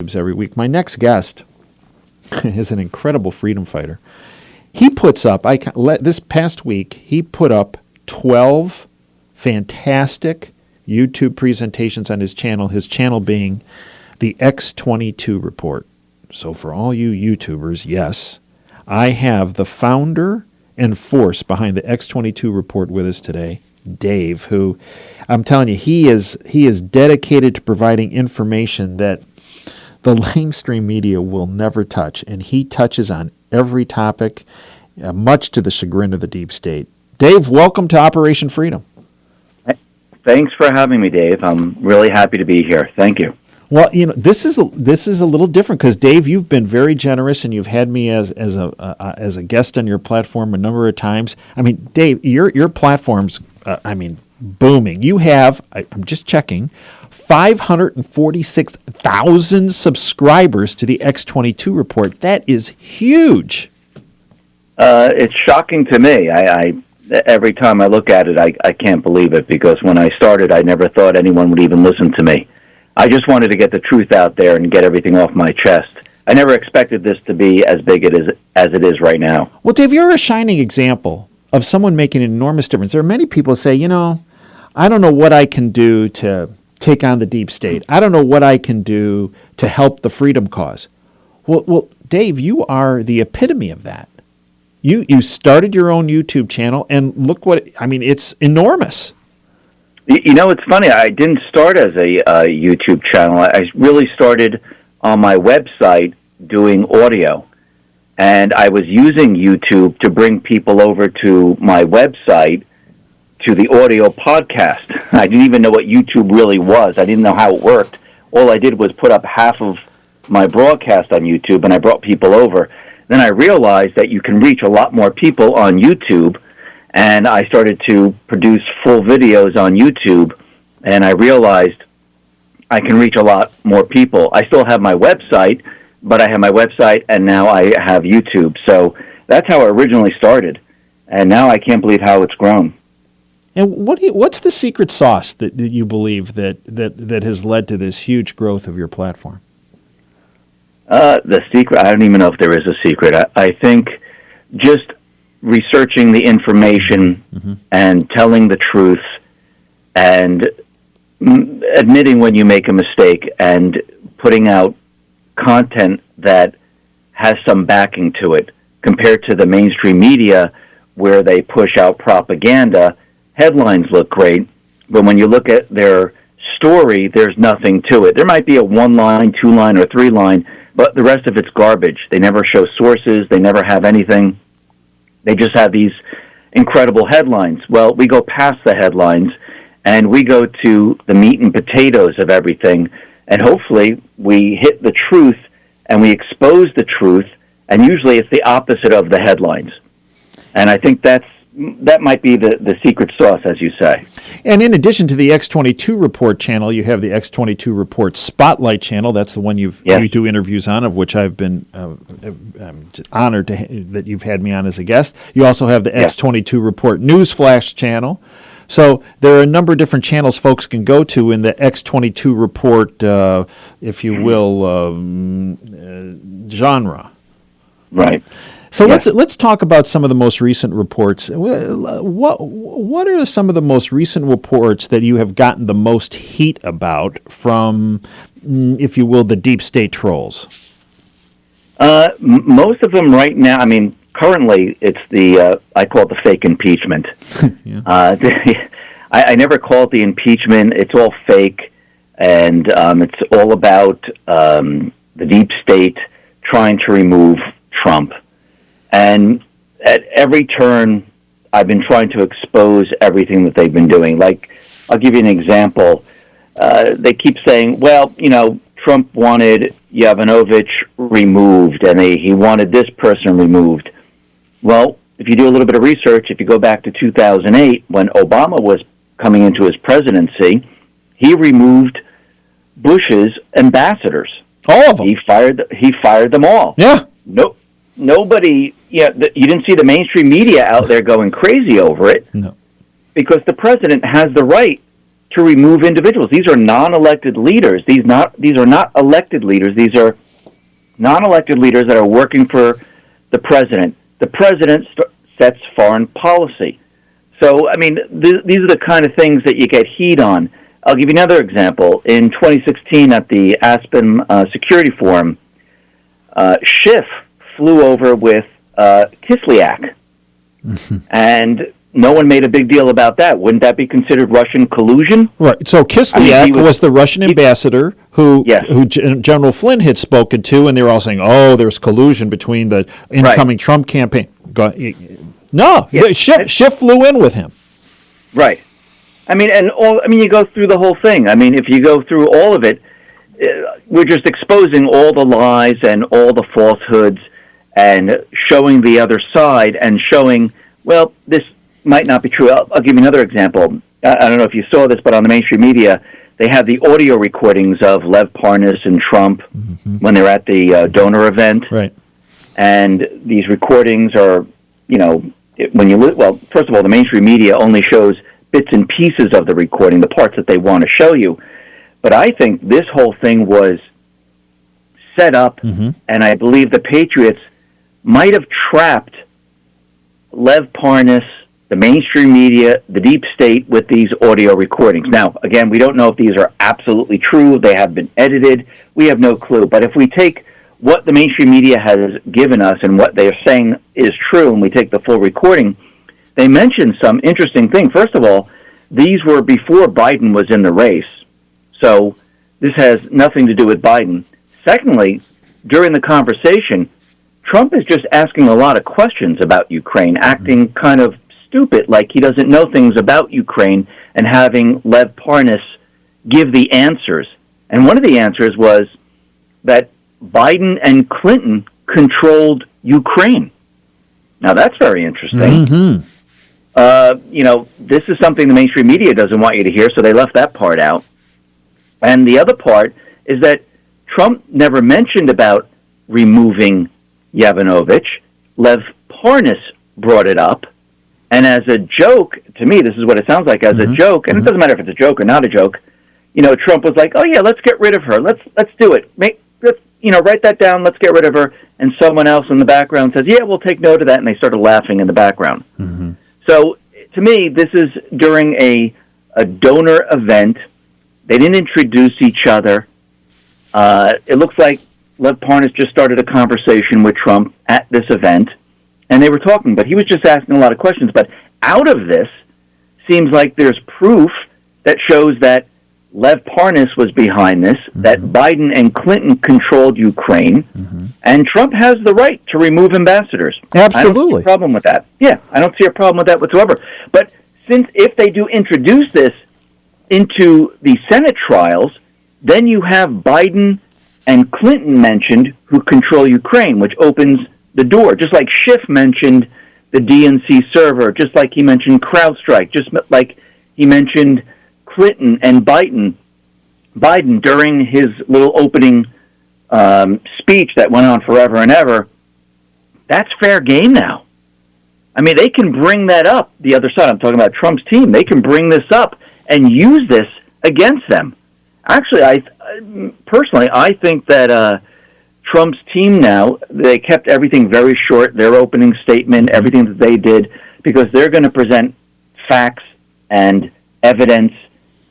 every week. My next guest is an incredible freedom fighter. He puts up, this past week, he put up 12 fantastic YouTube presentations on his channel being the X22 report. So for all you YouTubers, yes, I have the founder and force behind the X22 report with us today, Dave, who I'm telling you, he is dedicated to providing information that the mainstream media will never touch, and he touches on every topic, much to the chagrin of the deep state. Dave, welcome to Operation Freedom. Thanks for having me, Dave. I'm really happy to be here. Thank you. Well, this is a little different because, Dave, you've been very generous, and you've had me as a guest on your platform a number of times. I mean, Dave, your platform's booming. You have, I'm just checking, 546,000 subscribers to the X22 report. That is huge. It's shocking to me. Every time I look at it, I can't believe it, because when I started, I never thought anyone would even listen to me. I just wanted to get the truth out there and get everything off my chest. I never expected this to be as big as it is right now. Well, Dave, you're a shining example of someone making an enormous difference. There are many people who say, I don't know what I can do to take on the deep state. I don't know what I can do to help the freedom cause. Well, Dave, you are the epitome of that. You started your own YouTube channel, and look it's enormous. It's funny. I didn't start as a YouTube channel. I really started on my website doing audio, and I was using YouTube to bring people over to my website to the audio podcast. I didn't even know what YouTube really was. I didn't know how it worked. All I did was put up half of my broadcast on YouTube, and I brought people over. Then I realized that you can reach a lot more people on YouTube, and I started to produce full videos on YouTube, and I realized I can reach a lot more people. I still have my website, but I have my website, and now I have YouTube. So that's how it originally started, and now I can't believe how it's grown. And what's the secret sauce that you believe that has led to this huge growth of your platform? The secret, I don't even know if there is a secret. I think just researching the information and telling the truth and admitting when you make a mistake and putting out content that has some backing to it, compared to the mainstream media where they push out propaganda. Headlines look great, but when you look at their story, there's nothing to it. There might be a 1-line, 2-line, or 3-line, but the rest of it's garbage. They never show sources. They never have anything. They just have these incredible headlines. Well, we go past the headlines, and we go to the meat and potatoes of everything, and hopefully we hit the truth, and we expose the truth, and usually it's the opposite of the headlines. And I think that might be the secret sauce, as you say. And in addition to the X22 Report channel, you have the X22 Report Spotlight channel. That's the one you do interviews on, of which I've been honored that you've had me on as a guest. You also have the X22 Report Newsflash channel. So there are a number of different channels folks can go to in the X22 Report, if you will, genre. Right. So let's talk about some of the most recent reports. What are some of the most recent reports that you have gotten the most heat about from, if you will, the deep state trolls? Most of them right now. I mean, currently it's the I call it the fake impeachment. I never call it the impeachment. It's all fake, and it's all about the deep state trying to remove Trump. And at every turn, I've been trying to expose everything that they've been doing. Like, I'll give you an example. They keep saying, well, Trump wanted Yovanovitch removed, and he wanted this person removed. Well, if you do a little bit of research, if you go back to 2008, when Obama was coming into his presidency, he removed Bush's ambassadors. All of them. He fired them all. Yeah. Nobody, you didn't see the mainstream media out there going crazy over it. No. Because the president has the right to remove individuals. These are non-elected leaders. These are not elected leaders. These are non-elected leaders that are working for the president. The president sets foreign policy. So, I mean, these are the kind of things that you get heat on. I'll give you another example. In 2016 at the Aspen Security Forum, Schiff flew over with Kislyak, and no one made a big deal about that. Wouldn't that be considered Russian collusion? Right. So Kislyak was the Russian ambassador who General Flynn had spoken to, and they were all saying, "Oh, there's collusion between the incoming Trump campaign." No, Schiff flew in with him. Right. I mean, you go through the whole thing. I mean, if you go through all of it, we're just exposing all the lies and all the falsehoods and showing the other side and showing, well, this might not be true. I'll give you another example. I don't know if you saw this, but on the mainstream media, they have the audio recordings of Lev Parnas and Trump when they're at the donor event. Right. And these recordings are, first of all, the mainstream media only shows bits and pieces of the recording, the parts that they want to show you. But I think this whole thing was set up, and I believe the Patriots might have trapped Lev Parnas, the mainstream media, the deep state with these audio recordings. Now, again, we don't know if these are absolutely true. They have been edited. We have no clue. But if we take what the mainstream media has given us and what they're saying is true, and we take the full recording, they mentioned some interesting thing. First of all, these were before Biden was in the race. So this has nothing to do with Biden. Secondly, during the conversation, Trump is just asking a lot of questions about Ukraine, acting kind of stupid, like he doesn't know things about Ukraine, and having Lev Parnas give the answers. And one of the answers was that Biden and Clinton controlled Ukraine. Now, that's very interesting. This is something the mainstream media doesn't want you to hear, so they left that part out. And the other part is that Trump never mentioned about removing Yovanovitch. Lev Parnas brought it up. And as a joke, to me, this is what it sounds like, as a joke, and it doesn't matter if it's a joke or not a joke, Trump was like, oh, yeah, let's get rid of her. Let's do it. Write that down. Let's get rid of her. And someone else in the background says, yeah, we'll take note of that. And they started laughing in the background. So to me, this is during a donor event. They didn't introduce each other. It looks like Lev Parnas just started a conversation with Trump at this event, and they were talking, but he was just asking a lot of questions. But out of this, seems like there's proof that shows that Lev Parnas was behind this, that Biden and Clinton controlled Ukraine, and Trump has the right to remove ambassadors. Absolutely. I don't see a problem with that. Yeah, I don't see a problem with that whatsoever. But if they do introduce this into the Senate trials, then you have Biden and Clinton mentioned who control Ukraine, which opens the door. Just like Schiff mentioned the DNC server, just like he mentioned CrowdStrike, just like he mentioned Clinton and Biden during his little opening speech that went on forever and ever. That's fair game now. I mean, they can bring that up, the other side. I'm talking about Trump's team. They can bring this up and use this against them. Actually, I think that Trump's team now, they kept everything very short, their opening statement, everything that they did, because they're going to present facts and evidence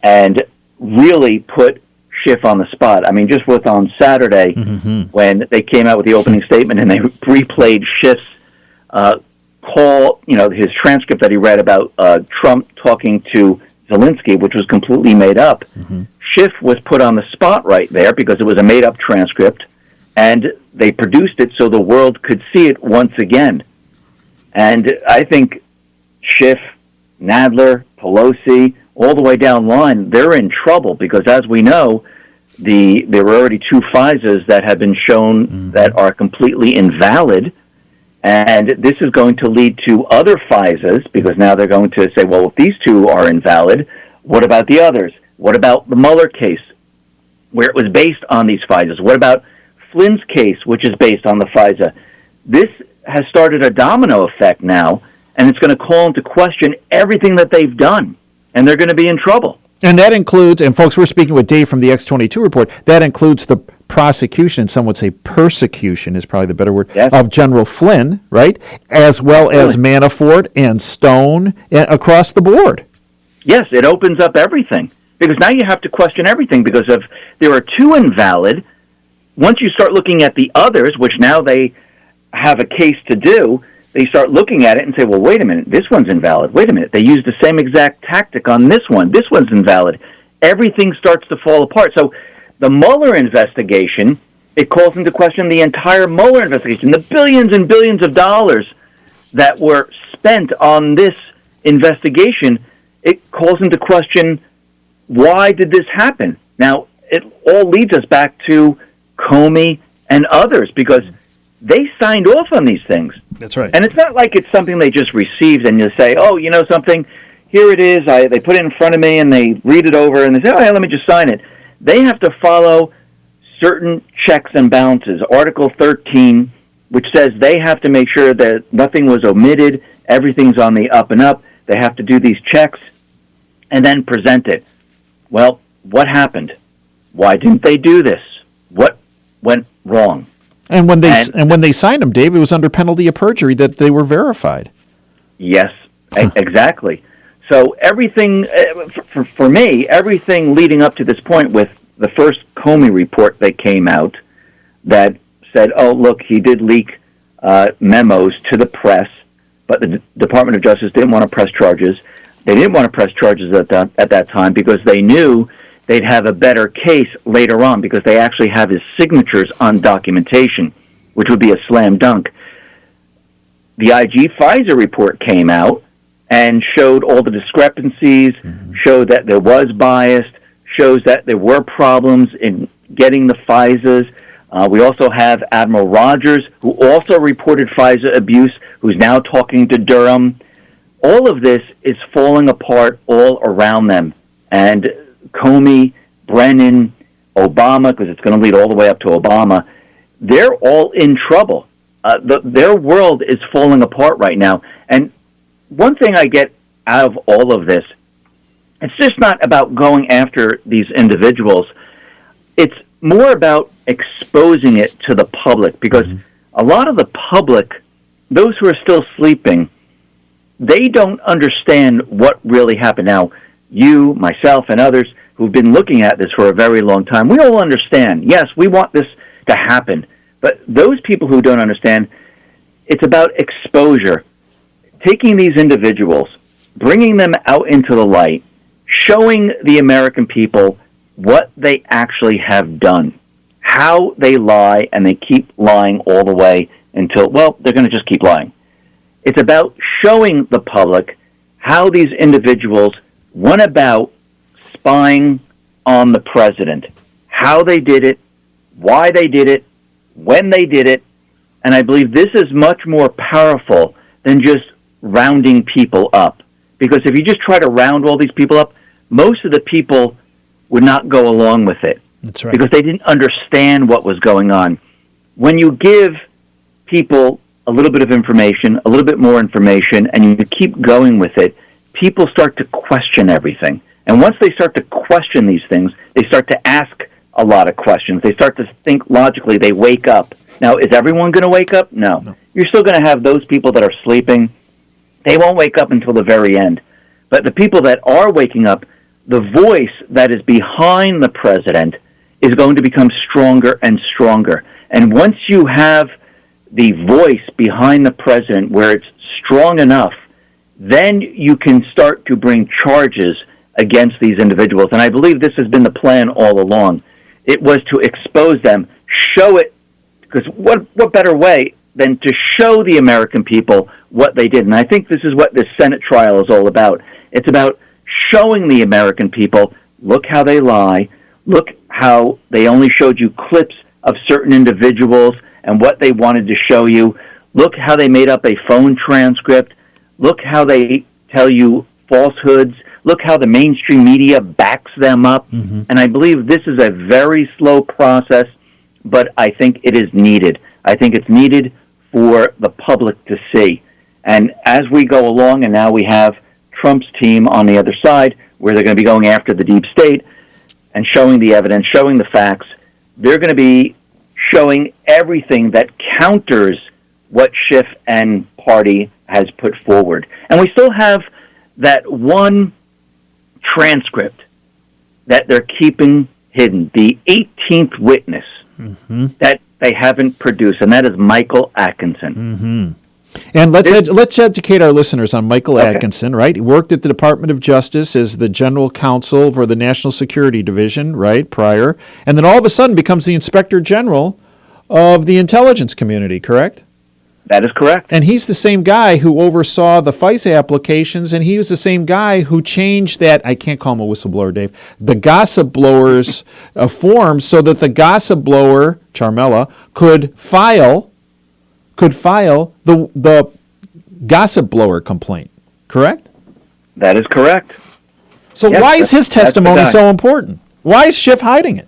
and really put Schiff on the spot. I mean, just with on Saturday when they came out with the opening statement and they replayed Schiff's call, his transcript that he read about Trump talking to Zelensky, which was completely made up. Schiff was put on the spot right there because it was a made-up transcript, and they produced it so the world could see it once again. And I think Schiff, Nadler, Pelosi, all the way down the line, they're in trouble because, as we know, there were already 2 FISAs that have been shown that are completely invalid. And this is going to lead to other FISAs because now they're going to say, well, if these 2 are invalid, what about the others? What about the Mueller case, where it was based on these FISAs? What about Flynn's case, which is based on the FISA? This has started a domino effect now, and it's going to call into question everything that they've done, and they're going to be in trouble. And that includes, and folks, we're speaking with Dave from the X22 report, that includes the prosecution, some would say persecution is probably the better word, Yes. of General Flynn, right? As well as Manafort and Stone across the board. Yes, it opens up everything. Because now you have to question everything because of there are two invalid. Once you start looking at the others, which now they have a case to do, they start looking at it and say, well, wait a minute, this one's invalid. Wait a minute, they used the same exact tactic on this one. This one's invalid. Everything starts to fall apart. So the Mueller investigation, it calls into question the entire Mueller investigation, the billions and billions of dollars that were spent on this investigation. It calls into question, why did this happen? Now, it all leads us back to Comey and others because they signed off on these things. That's right. And it's not like it's something they just received and you say, oh, you know something, here it is. They put it in front of me and they read it over and they say, oh, yeah, let me just sign it. They have to follow certain checks and balances. Article 13, which says they have to make sure that nothing was omitted, everything's on the up and up. They have to do these checks and then present it. Well, what happened? Why didn't they do this? What went wrong? And when they signed them, Dave, it was under penalty of perjury that they were verified. Yes, exactly. So everything, for me, everything leading up to this point with the first Comey report that came out that said, oh, look, he did leak memos to the press, but the Department of Justice didn't want to press charges. They didn't want to press charges at that time because they knew they'd have a better case later on because they actually have his signatures on documentation, which would be a slam dunk. The IG Pfizer report came out and showed all the discrepancies, showed that there was bias, shows that there were problems in getting the Pfizers. We also have Admiral Rogers, who also reported Pfizer abuse, who's now talking to Durham. All of this is falling apart all around them. And Comey, Brennan, Obama, because it's going to lead all the way up to Obama, they're all in trouble. Their world is falling apart right now. And one thing I get out of all of this, it's just not about going after these individuals. It's more about exposing it to the public because a lot of the public, those who are still sleeping, they don't understand what really happened. Now, you, myself, and others who've been looking at this for a very long time, we all understand. Yes, we want this to happen. But those people who don't understand, it's about exposure. Taking these individuals, bringing them out into the light, showing the American people what they actually have done, how they lie, and they keep lying all the way until, well, they're going to just keep lying. It's about showing the public how these individuals went about spying on the president, how they did it, why they did it, when they did it, and I believe this is much more powerful than just rounding people up. Because if you just try to round all these people up, most of the people would not go along with it. That's right. Because they didn't understand what was going on. When you give people a little bit of information, a little bit more information, and you keep going with it, people start to question everything. And once they start to question these things, they start to ask a lot of questions. They start to think logically. They wake up. Now, is everyone going to wake up? No. You're still going to have those people that are sleeping. They won't wake up until the very end. But the people that are waking up, the voice that is behind the president is going to become stronger and stronger. And once you have the voice behind the president where it's strong enough, then you can start to bring charges against these individuals. And I believe this has been the plan all along. It was to expose them, show it, because what better way than to show the American people what they did? And I think this is what this Senate trial is all about. It's about showing the American people, look how they lie, look how they only showed you clips of certain individuals and what they wanted to show you. Look how they made up a phone transcript. Look how they tell you falsehoods. Look how the mainstream media backs them up. And I believe this is a very slow process, but I think it is needed. I think it's needed for the public to see. And as we go along, and now we have Trump's team on the other side, where they're going to be going after the deep state and showing the evidence, showing the facts. They're going to be showing everything that counters what Schiff and party has put forward. And we still have that one transcript that they're keeping hidden, the 18th witness that they haven't produced, and that is Michael Atkinson. And let's educate our listeners on Michael Atkinson, right? He worked at the Department of Justice as the general counsel for the National Security Division, right, prior, and then all of a sudden becomes the Inspector General of the intelligence community, correct? That is correct. And he's the same guy who oversaw the FISA applications, and he was the same guy who changed that, I can't call him a whistleblower, Dave, the gossip blowers form so that the gossip blower, Charmella, could file the gossip blower complaint, correct? That is correct. So why is his testimony so important? Why is Schiff hiding it?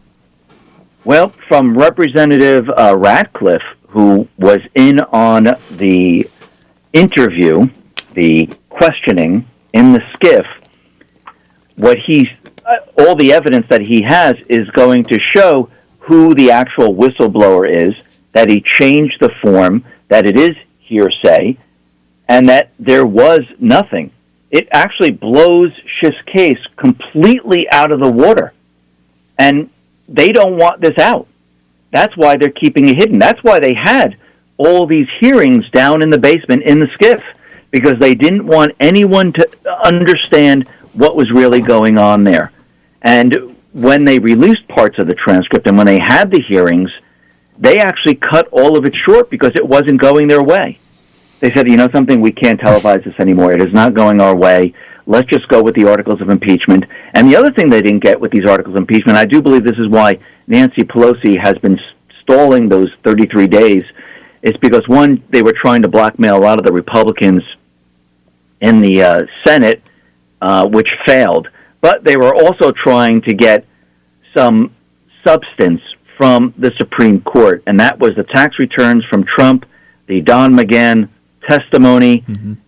Well, from Representative Ratcliffe, who was in on the interview, the questioning in the skiff, all the evidence that he has is going to show who the actual whistleblower is, that he changed the form, that it is hearsay, and that there was nothing. It actually blows Schiff's case completely out of the water. And they don't want this out. That's why they're keeping it hidden. That's why they had all these hearings down in the basement in the skiff, because they didn't want anyone to understand what was really going on there. And when they released parts of the transcript and when they had the hearings, they actually cut all of it short because it wasn't going their way. They said, you know something, we can't televise this anymore. It is not going our way. Let's just go with the articles of impeachment. And the other thing they didn't get with these articles of impeachment, I do believe this is why Nancy Pelosi has been stalling those 33 days, is because, one, they were trying to blackmail a lot of the Republicans in the Senate, which failed. But they were also trying to get some substance from the Supreme Court, and that was the tax returns from Trump, the Don McGahn testimony,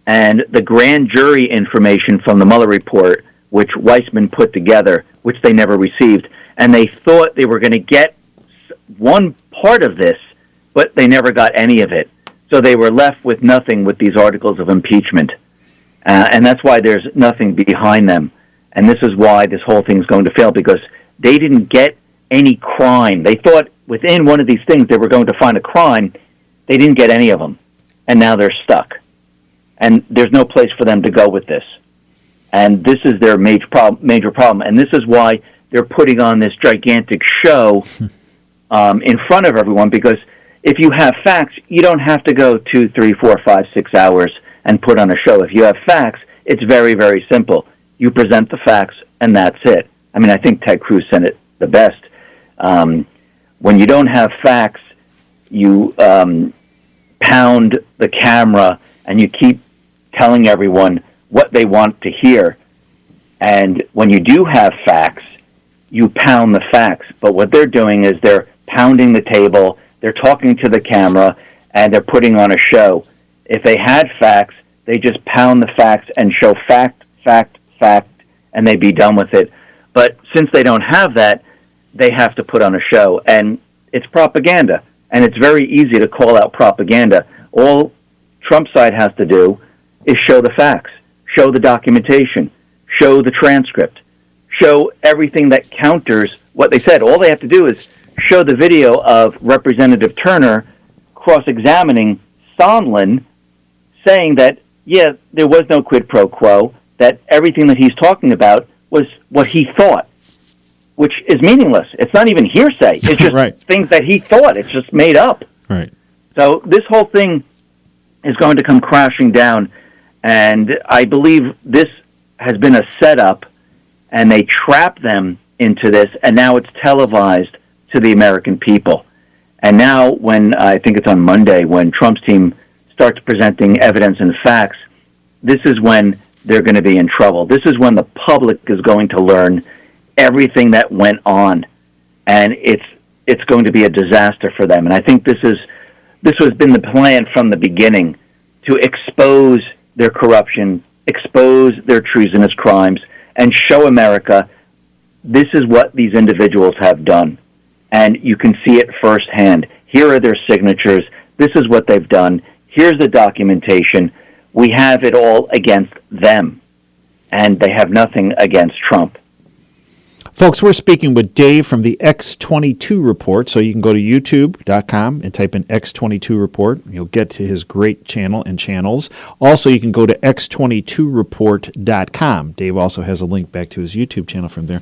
and the grand jury information from the Mueller report, which Weissman put together, which they never received. And they thought they were going to get one part of this, but they never got any of it. So they were left with nothing with these articles of impeachment. And that's why there's nothing behind them. And this is why this whole thing is going to fail, because they didn't get any crime. They thought within one of these things they were going to find a crime. They didn't get any of them. And now they're stuck. And there's no place for them to go with this. And this is their major problem. And this is why they're putting on this gigantic show in front of everyone, because if you have facts, you don't have to go 2, 3, 4, 5, 6 hours and put on a show. If you have facts, it's very, very simple. You present the facts, and that's it. I mean, I think Ted Cruz said it the best. When you don't have facts, you pound the camera and you keep telling everyone what they want to hear. And when you do have facts, you pound the facts. But what they're doing is they're pounding the table, they're talking to the camera, and they're putting on a show. If they had facts, they just pound the facts and show fact, fact, fact, and they'd be done with it. But since they don't have that, they have to put on a show. And it's propaganda. And it's very easy to call out propaganda. All Trump's side has to do is show the facts, show the documentation, show the transcript, show everything that counters what they said. All they have to do is show the video of Representative Turner cross-examining Sondland, saying that, yeah, there was no quid pro quo, that everything that he's talking about was what he thought, which is meaningless. It's not even hearsay. It's just right. Things that he thought. It's just made up. Right. So this whole thing is going to come crashing down, and I believe this has been a setup, and they trapped them into this, and now it's televised to the American people. And now when, I think it's on Monday, when Trump's team starts presenting evidence and facts, this is when they're going to be in trouble. This is when the public is going to learn everything that went on, and it's going to be a disaster for them. And I think this has been the plan from the beginning, to expose their corruption, expose their treasonous crimes, and show America this is what these individuals have done. And you can see it firsthand. Here are their signatures. This is what they've done. Here's the documentation. We have it all against them, and they have nothing against Trump. Folks, we're speaking with Dave from the X22 Report, so you can go to youtube.com and type in X22 Report. You'll get to his great channel and channels. Also, you can go to x22report.com. Dave also has a link back to his YouTube channel from there.